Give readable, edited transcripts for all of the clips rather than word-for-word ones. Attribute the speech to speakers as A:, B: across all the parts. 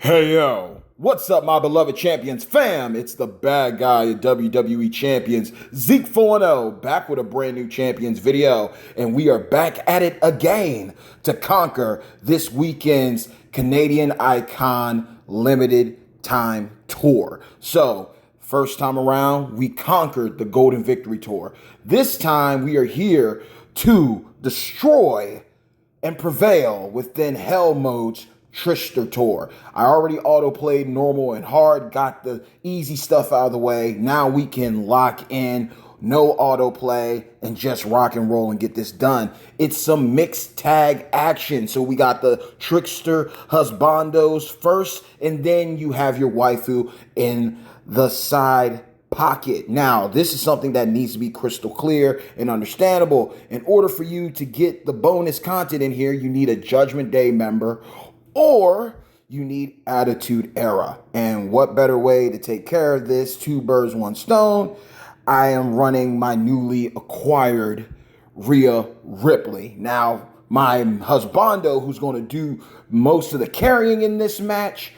A: Hey yo, what's up, my beloved champions fam? It's the bad guy of WWE Champions, Zeke 4-0, back with a brand new champions video. And we are back at it again to conquer this weekend's Canadian Icon Limited Time Tour. So, first time around, we conquered the Golden Victory Tour. This time, we are here to destroy and prevail within Hell Mode's Trishster Tour. I already auto-played normal and hard, got the easy stuff out of the way. Now we can lock in, no autoplay, and just rock and roll and get this done. It's some mixed tag action. So we got the Trickster husbandos first, and then you have your waifu in the side pocket. Now, this is something that needs to be crystal clear and understandable. In order for you to get the bonus content in here, you need a Judgment Day member or you need Attitude Era. And what better way to take care of this? Two birds, one stone. I am running my newly acquired Rhea Ripley. Now, my husbando, who's going to do most of the carrying in this match,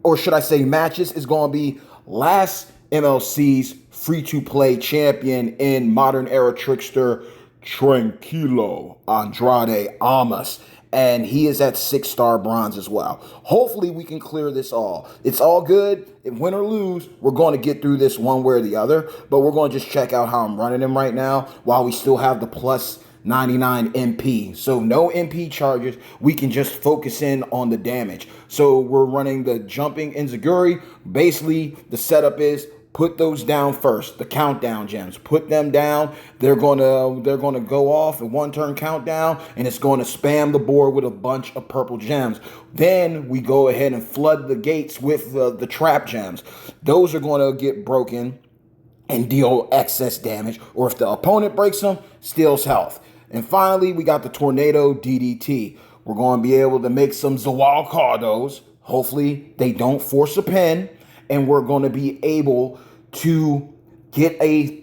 A: or should I say matches, is going to be last MLC's free-to-play champion in Modern Era Trickster, Tranquilo Andrade Almas. And he is at 6-star bronze as well. Hopefully we can clear this all. It's all good. If win or lose, we're going to get through this one way or the other. But we're going to just check out how I'm running him right now while we still have the plus 99 MP. So no MP charges. We can just focus in on the damage. So we're running the jumping Enziguri. Basically, the setup is put those down first, the countdown gems. Put them down. They're gonna go off in one turn countdown, and it's going to spam the board with a bunch of purple gems. Then we go ahead and flood the gates with the trap gems. Those are going to get broken and deal excess damage, or if the opponent breaks them, steals health. And finally, we got the Tornado DDT. We're going to be able to make some Zawal Cardos. Hopefully, they don't force a pin. And we're going to be able to get a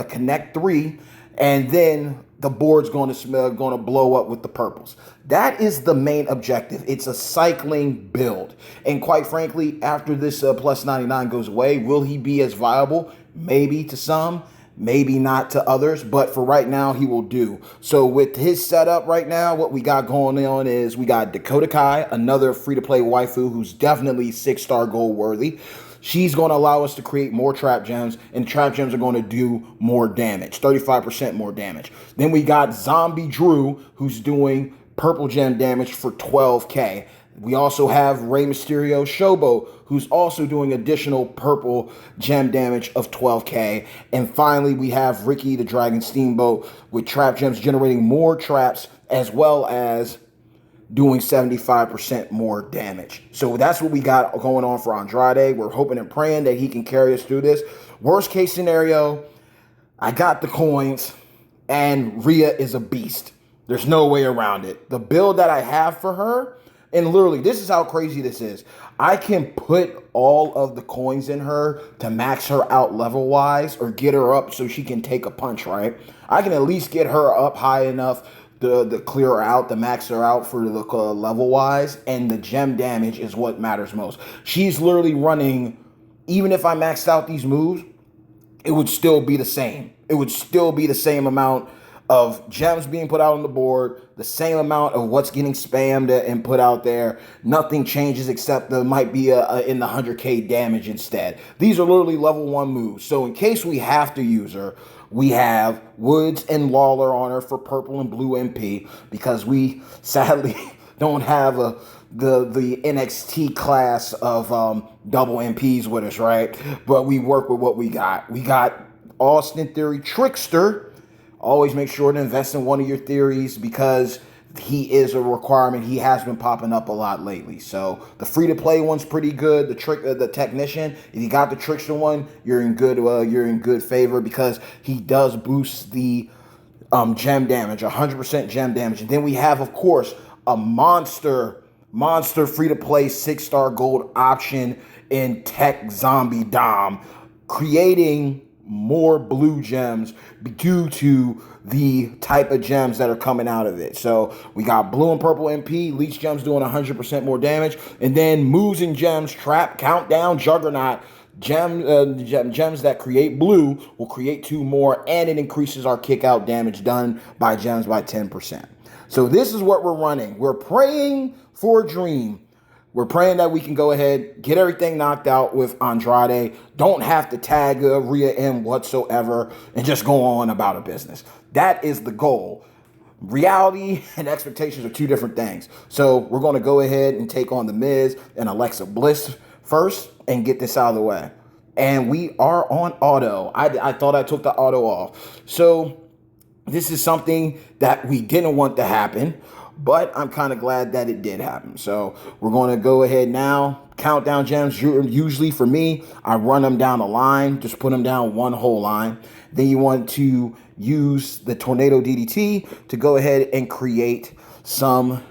A: connect 3, and then the board's going to blow up with the purples. That is the main objective. It's a cycling build. And quite frankly, after this plus 99 goes away, will he be as viable? Maybe to some, maybe not to others, but for right now, he will do. So with his setup right now, what we got going on is we got Dakota Kai, another free-to-play waifu who's definitely 6-star gold worthy. She's going to allow us to create more trap gems, and trap gems are going to do more damage, 35% more damage. Then we got Zombie Drew, who's doing purple gem damage for 12k. We also have Rey Mysterio Shobo, who's also doing additional purple gem damage of 12k. And finally, we have Ricky the Dragon Steamboat with trap gems generating more traps as well as doing 75% more damage. So that's what we got going on for Andrade. We're hoping and praying that he can carry us through this. Worst case scenario, I got the coins and Rhea is a beast. There's no way around it. The build that I have for her, and literally, this is how crazy this is. I can put all of the coins in her to max her out level-wise or get her up so she can take a punch, right? I can at least get her up high enough to clear her out, to max her out for the level-wise, and the gem damage is what matters most. She's literally running, even if I maxed out these moves, it would still be the same. It would still be the same amount of gems being put out on the board, the same amount of what's getting spammed and put out there. Nothing changes except there might be in the 100k damage instead. These are literally level 1 moves. So in case we have to use her, we have Woods and Lawler on her for purple and blue MP because we sadly don't have the NXT class of double MPs with us, right? But we work with what we got. We got Austin Theory Trickster. Always make sure to invest in one of your theories because he is a requirement. He has been popping up a lot lately. So the free-to-play one's pretty good. The technician, if you got the Trickster one, you're in good favor because he does boost the gem damage, 100% gem damage. And then we have, of course, a monster free-to-play 6-star gold option in Tech Zombie Dom, creating more blue gems due to the type of gems that are coming out of it. So we got blue and purple MP, leech gems doing 100% more damage, and then moves and gems, trap, countdown, juggernaut, gems that create blue will create 2 more, and it increases our kick out damage done by gems by 10%. So this is what we're running. We're praying for a dream. We're praying that we can go ahead, get everything knocked out with Andrade, don't have to tag Rhea in whatsoever, and just go on about our business. That is the goal. Reality and expectations are 2 different things. So we're going to go ahead and take on The Miz and Alexa Bliss first and get this out of the way. And we are on auto. I thought I took the auto off. So this is something that we didn't want to happen, but I'm kind of glad that it did happen. So we're going to go ahead now. Countdown gems, usually for me, I run them down a line, just put them down one whole line. Then you want to use the Tornado DDT to go ahead and create some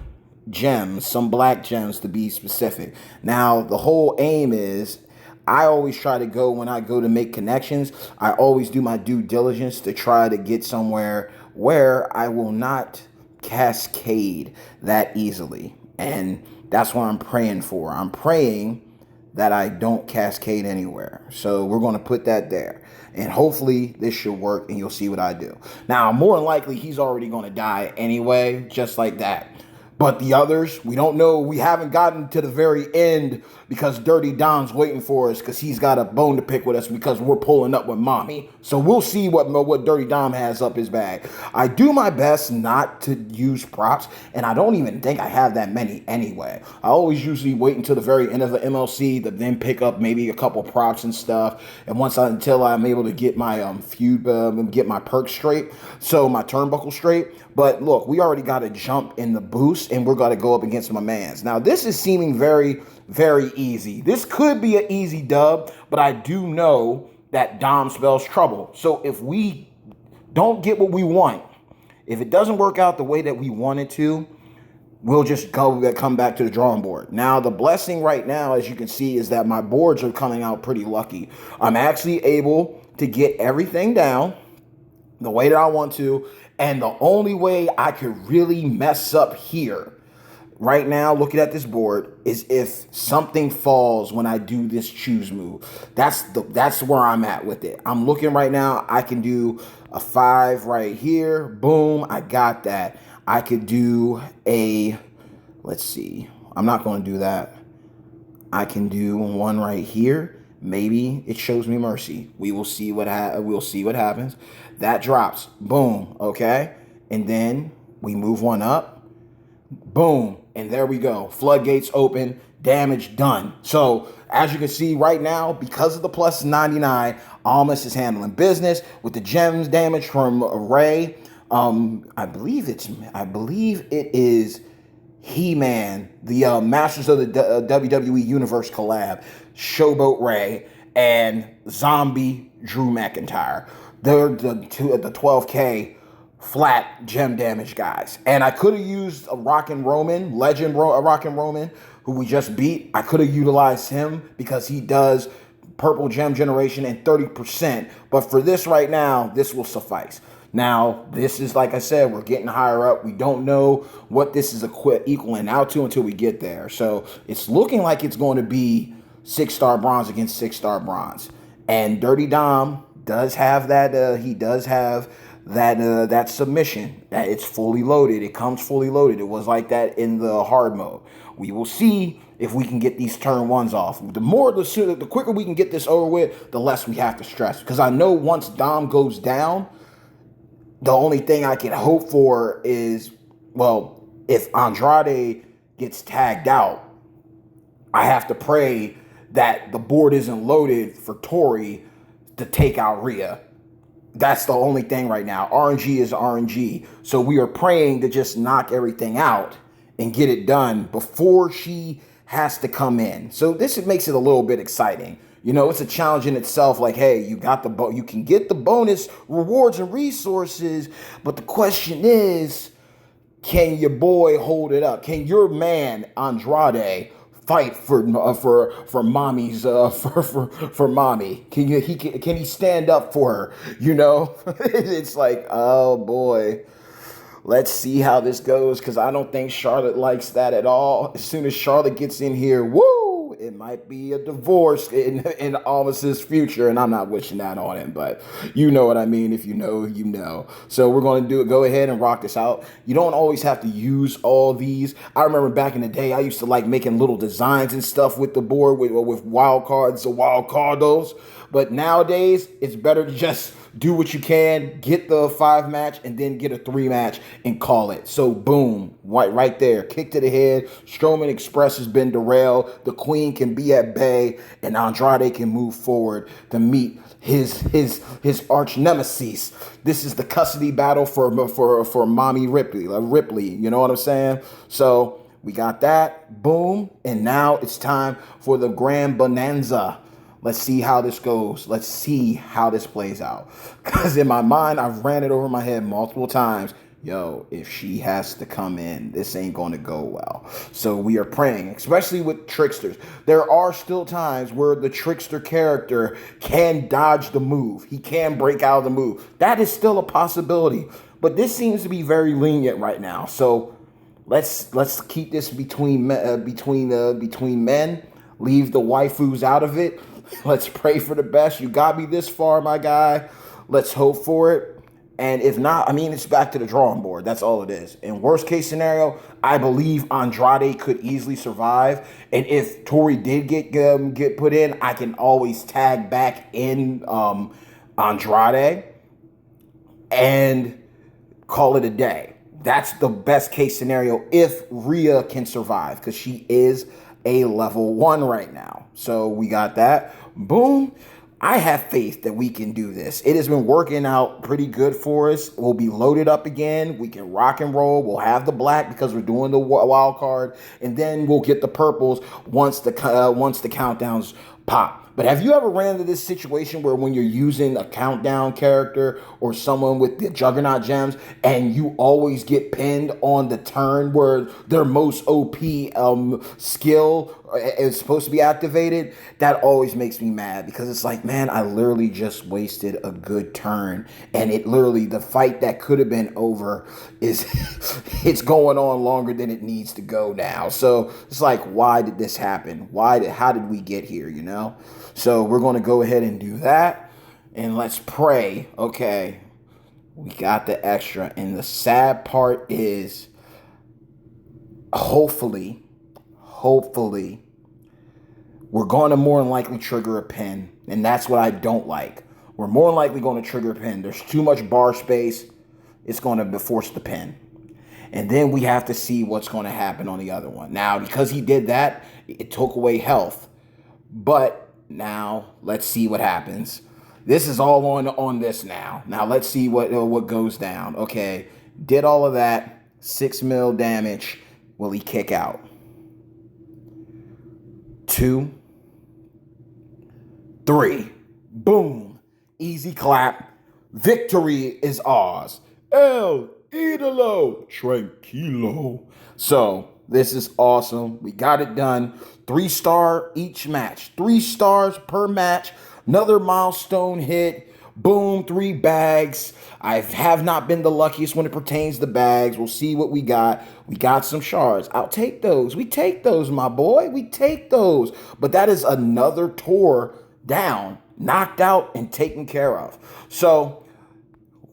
A: gems, some black gems to be specific. Now, the whole aim is I always try to go, when I go to make connections, I always do my due diligence to try to get somewhere where I will not cascade that easily. And that's what I'm praying for. I'm praying that I don't cascade anywhere. So we're going to put that there. And hopefully this should work and you'll see what I do. Now, more than likely, he's already going to die anyway, just like that. But the others, we don't know. We haven't gotten to the very end because Dirty Dom's waiting for us because he's got a bone to pick with us because we're pulling up with Mami. So we'll see what Dirty Dom has up his bag. I do my best not to use props, and I don't even think I have that many anyway. I always usually wait until the very end of the MLC to then pick up maybe a couple props and stuff. And until I'm able to get my get my perks straight, so my turnbuckle straight. But look, we already got a jump in the boost, and we're going to go up against my mans. Now, this is seeming very, very easy. This could be an easy dub, but I do know that Dom spells trouble. So if we don't get what we want, if it doesn't work out the way that we want it to, we'll just come back to the drawing board. Now, the blessing right now, as you can see, is that my boards are coming out pretty lucky. I'm actually able to get everything down the way that I want to. And the only way I could really mess up here right now, looking at this board, is if something falls when I do this choose move. That's where I'm at with it. I'm looking right now. I can do a 5 right here. Boom. I got that. I could do a, let's see. I'm not going to do that. I can do 1 right here. Maybe it shows me mercy. We will see what happens. That drops. Boom. Okay. And then we move 1 up. Boom. And there we go. Floodgates open. Damage done. So as you can see right now, because of the plus 99, Almas is handling business with the gems damage from Ray. I believe it is He-Man, the Masters of the WWE Universe collab, Showboat Ray, and Zombie Drew McIntyre. They're the 12K flat gem damage guys. And I could have used a Rockin' Roman, Rockin' Roman, who we just beat. I could have utilized him because he does purple gem generation and 30%. But for this right now, this will suffice. Now, this is, like I said, we're getting higher up. We don't know what this is equaling out to until we get there. So it's looking like it's going to be 6-star bronze against 6-star bronze. And Dirty Dom does have that. He does have that submission that it's fully loaded. It comes fully loaded. It was like that in the hard mode. We will see if we can get these turn 1s off. The quicker we can get this over with, the less we have to stress. Because I know once Dom goes down, the only thing I can hope for is, well, if Andrade gets tagged out, I have to pray that the board isn't loaded for Tori to take out Rhea. That's the only thing right now. RNG is RNG. So we are praying to just knock everything out and get it done before she has to come in. So this makes it a little bit exciting. You know, it's a challenge in itself. Like, hey, you can get the bonus rewards and resources, but the question is, can your boy hold it up? Can your man Andrade fight for mommy's for mommy? Can he stand up for her? You know, it's like, oh boy. Let's see how this goes, because I don't think Charlotte likes that at all. As soon as Charlotte gets in here, woo, it might be a divorce in Almas's future, and I'm not wishing that on him, but you know what I mean. If you know, you know. So we're going to do it. Go ahead and rock this out. You don't always have to use all these. I remember back in the day, I used to like making little designs and stuff with the board with wild cards, the wild cardos. But nowadays, it's better to just do what you can, get the 5 match, and then get a 3 match and call it. So boom, right there, kick to the head. Strowman Express has been derailed. The Queen can be at bay, and Andrade can move forward to meet his arch nemesis. This is the custody battle for Mommy Ripley. You know what I'm saying? So we got that. Boom, and now it's time for the Grand Bonanza. Let's see how this goes. Let's see how this plays out. Because in my mind, I've ran it over my head multiple times. Yo, if she has to come in, this ain't going to go well. So we are praying, especially with tricksters. There are still times where the trickster character can dodge the move. He can break out of the move. That is still a possibility. But this seems to be very lenient right now. So let's keep this between men. Leave the waifus out of it. Let's pray for the best. You got me this far, my guy. Let's hope for it. And if not, I mean, it's back to the drawing board. That's all it is. In worst case scenario, I believe Andrade could easily survive. And if Tori did get put in, I can always tag back in Andrade and call it a day. That's the best case scenario if Rhea can survive, because she is a level 1 right now. So we got that. Boom. I have faith that we can do this. It has been working out pretty good for us. We'll be loaded up again. We can rock and roll. We'll have the black because we're doing the wild card, and then we'll get the purples once the countdowns pop. But have you ever ran into this situation where when you're using a countdown character or someone with the Juggernaut gems and you always get pinned on the turn where their most OP skill is supposed to be activated? That always makes me mad, because it's like, man, I literally just wasted a good turn, and it literally, the fight that could have been over is it's going on longer than it needs to go now. So it's like, why did this happen? How did we get here, you know? So we're going to go ahead and do that, and let's pray. Okay, we got the extra, and the sad part is hopefully, we're going to more than likely trigger a pin, and that's what I don't like. We're more than likely going to trigger a pin. There's too much bar space. It's going to force the pin. And then we have to see what's going to happen on the other one. Now, because he did that, it took away health. But now, let's see what happens. This is all on this now. Now, let's see what goes down. Okay, did all of that. 6 mil damage. Will he kick out? 2, 3. Boom. Easy clap. Victory is ours. El Idolo Tranquilo. So, this is awesome. We got it done. 3-star each match. 3 stars per match. Another milestone hit. Boom, 3 bags. I have not been the luckiest when it pertains to bags. We'll see what we got. We got some shards. I'll take those. We take those, my boy. We take those. But that is another tour down, knocked out, and taken care of. So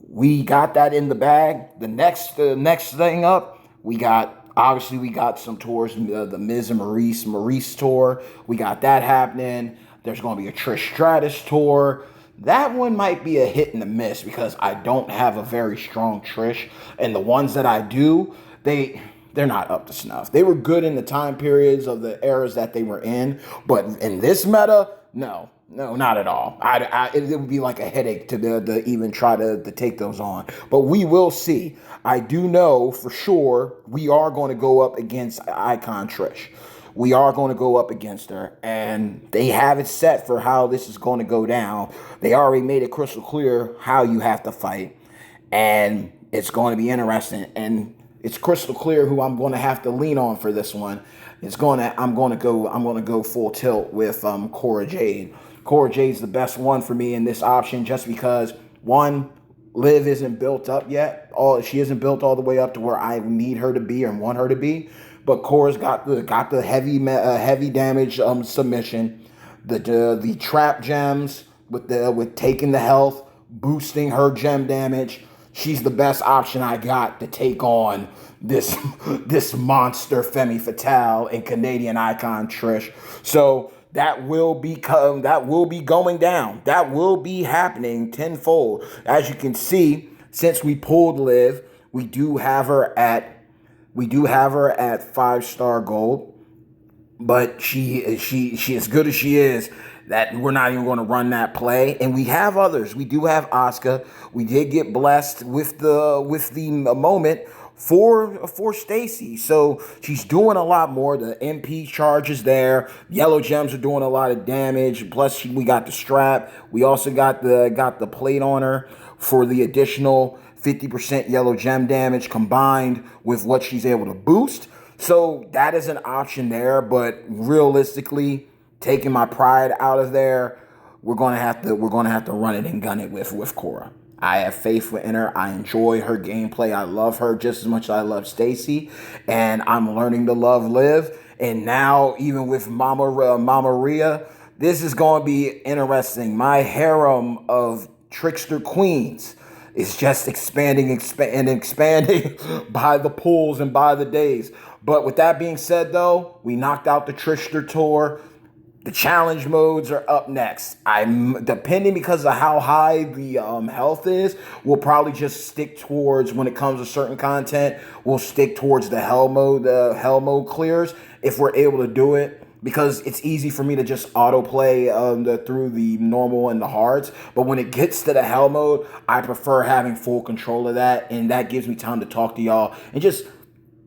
A: we got that in the bag. The next thing up, we got some tours. The Miz and Maurice tour. We got that happening. There's going to be a Trish Stratus tour. That one might be a hit and a miss, because I don't have a very strong Trish. And the ones that I do, they're not up to snuff. They were good in the time periods of the eras that they were in. But in this meta, no, not at all. It would be like a headache to even try to take those on. But we will see. I do know for sure we are going to go up against Icon Trish. We are going to go up against her, and they have it set for how this is going to go down. They already made it crystal clear how you have to fight, and it's going to be interesting, and it's crystal clear who I'm going to have to lean on for this one. I'm gonna go full tilt with Cora Jade. Cora Jade's the best one for me in this option, just because one, Liv isn't built up yet. She isn't built all the way up to where I need her to be and want her to be. But Cora's got the heavy damage submission, the trap gems with taking the health, boosting her gem damage. She's the best option I got to take on this this monster Femme Fatale and Canadian icon Trish. So that will be going down. That will be happening tenfold. As you can see, since we pulled Liv, we do have her at 5-star gold. But she as good as she is, that we're not even going to run that play. And we have others. We do have Asuka. We did get blessed with the moment for Stacy. So she's doing a lot more. The MP charge is there. Yellow gems are doing a lot of damage. Plus we got the strap. We also got the plate on her for the additional 50% yellow gem damage combined with what she's able to boost. So that is an option there, but realistically, taking my pride out of there, we're gonna have to run it and gun it with Cora. I have faith in her. I enjoy her gameplay. I love her just as much as I love Stacy, and I'm learning to love Liv. And now, even with Mama Rhea, this is going to be interesting. My harem of trickster queens is just expanding by the pulls and by the days. But with that being said, though, we knocked out the Trishster tour. The challenge modes are up next. I'm depending because of how high the health is. We'll probably just stick towards, when it comes to certain content, we'll stick towards the hell mode. The hell mode clears if we're able to do it, because it's easy for me to just autoplay through the normal and the hards. But when it gets to the hell mode, I prefer having full control of that, and that gives me time to talk to y'all and just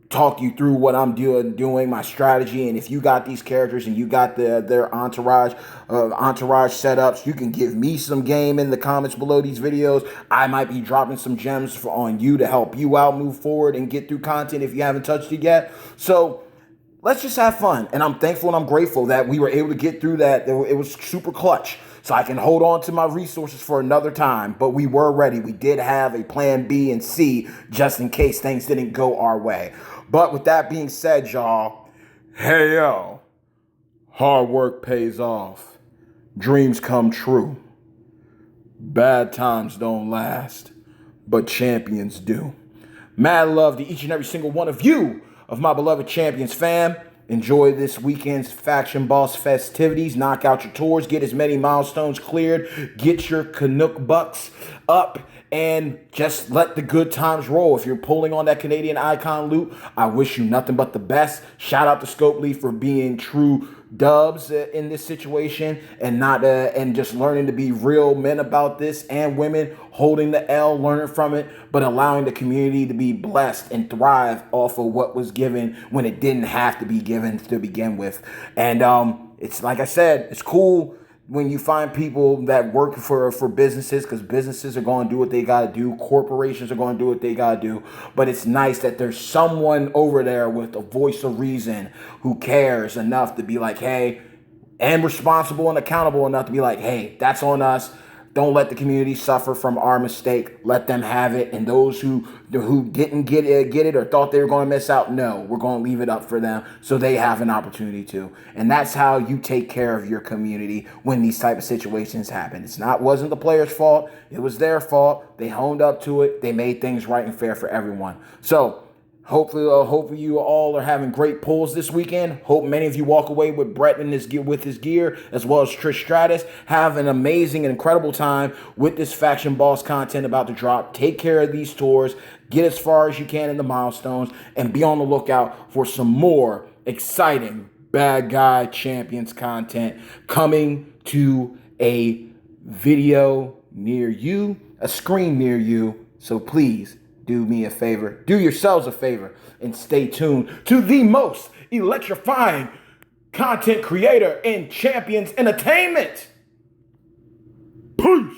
A: talk you through what I'm doing, my strategy. And if you got these characters and you got their entourage setups, you can give me some game in the comments below these videos. I might be dropping some gems on you to help you out, move forward, and get through content if you haven't touched it yet. So let's just have fun. And I'm thankful and I'm grateful that we were able to get through that. It was super clutch. So I can hold on to my resources for another time. But we were ready. We did have a plan B and C just in case things didn't go our way. But with that being said, y'all, hey, yo, hard work pays off. Dreams come true. Bad times don't last, but champions do. Mad love to each and every single one of you, of my beloved champions fam. Enjoy this weekend's Faction Boss festivities. Knock out your tours. Get as many milestones cleared. Get your Canuck bucks up. And just let the good times roll. If you're pulling on that Canadian icon loot, I wish you nothing but the best. Shout out to Scopely for being true dubs in this situation, and not and just learning to be real men about this, and women holding the L, learning from it, but allowing the community to be blessed and thrive off of what was given when it didn't have to be given to begin with. And it's like I said, it's cool when you find people that work for businesses, because businesses are going to do what they got to do. Corporations are going to do what they got to do. But it's nice that there's someone over there with a voice of reason who cares enough to be like, hey, and responsible and accountable enough to be like, hey, that's on us. Don't let the community suffer from our mistake. Let them have it. And those who didn't get it or thought they were going to miss out, no, we're going to leave it up for them so they have an opportunity to. And that's how you take care of your community when these type of situations happen. Wasn't the player's fault. It was their fault. They honed up to it. They made things right and fair for everyone. So hopefully you all are having great pulls this weekend. Hope many of you walk away with Brett and his gear, as well as Trish Stratus. Have an amazing and incredible time with this Faction Boss content about to drop. Take care of these tours. Get as far as you can in the milestones. And be on the lookout for some more exciting Bad Guy Champions content coming to a video near you, a screen near you. So please, do me a favor, do yourselves a favor, and stay tuned to the most electrifying content creator in Champions Entertainment. Peace.